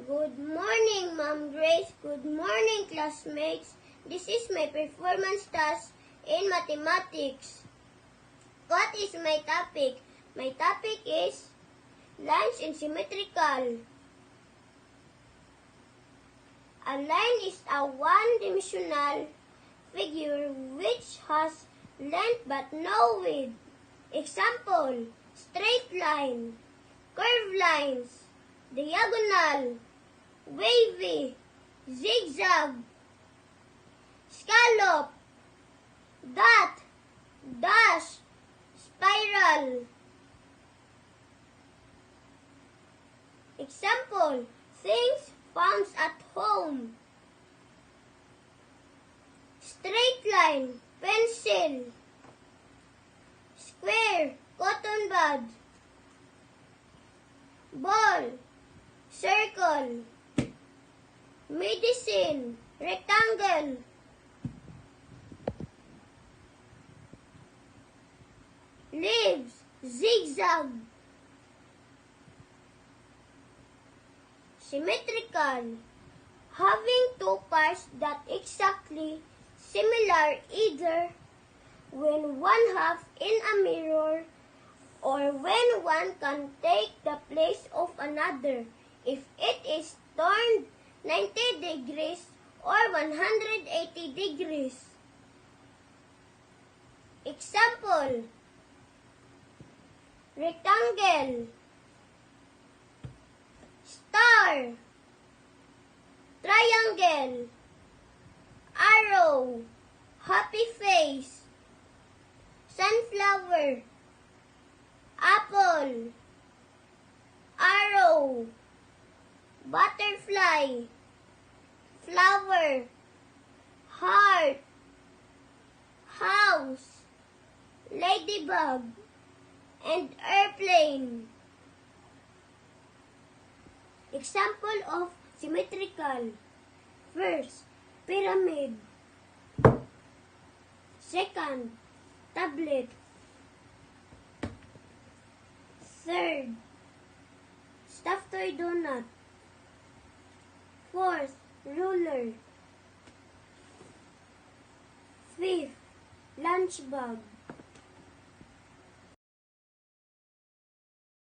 Good morning, Ma'am Grace. Good morning, classmates. This is my performance task in mathematics. What is my topic? My topic is lines in symmetrical. A line is a one-dimensional figure which has length but no width. Example, straight line, curved lines, diagonal, wavy, zigzag, scallop, dot, dash, spiral. Example, things found at home. Straight line, pencil. Square, cotton bud. Ball, circle. Medicine, rectangle. Leaves, zigzag. Symmetrical, having two parts that exactly similar either when one half in a mirror or when one can take the place of another if it is turned 90 degrees or 180 degrees. Example, rectangle, star, triangle, arrow, happy face, sunflower, apple, arrow, butterfly, flower, heart, house, ladybug, and airplane. Example of symmetrical. First, pyramid. Second, tablet. Third, stuffed toy donut. Fourth, ruler. Fifth, lunch bag.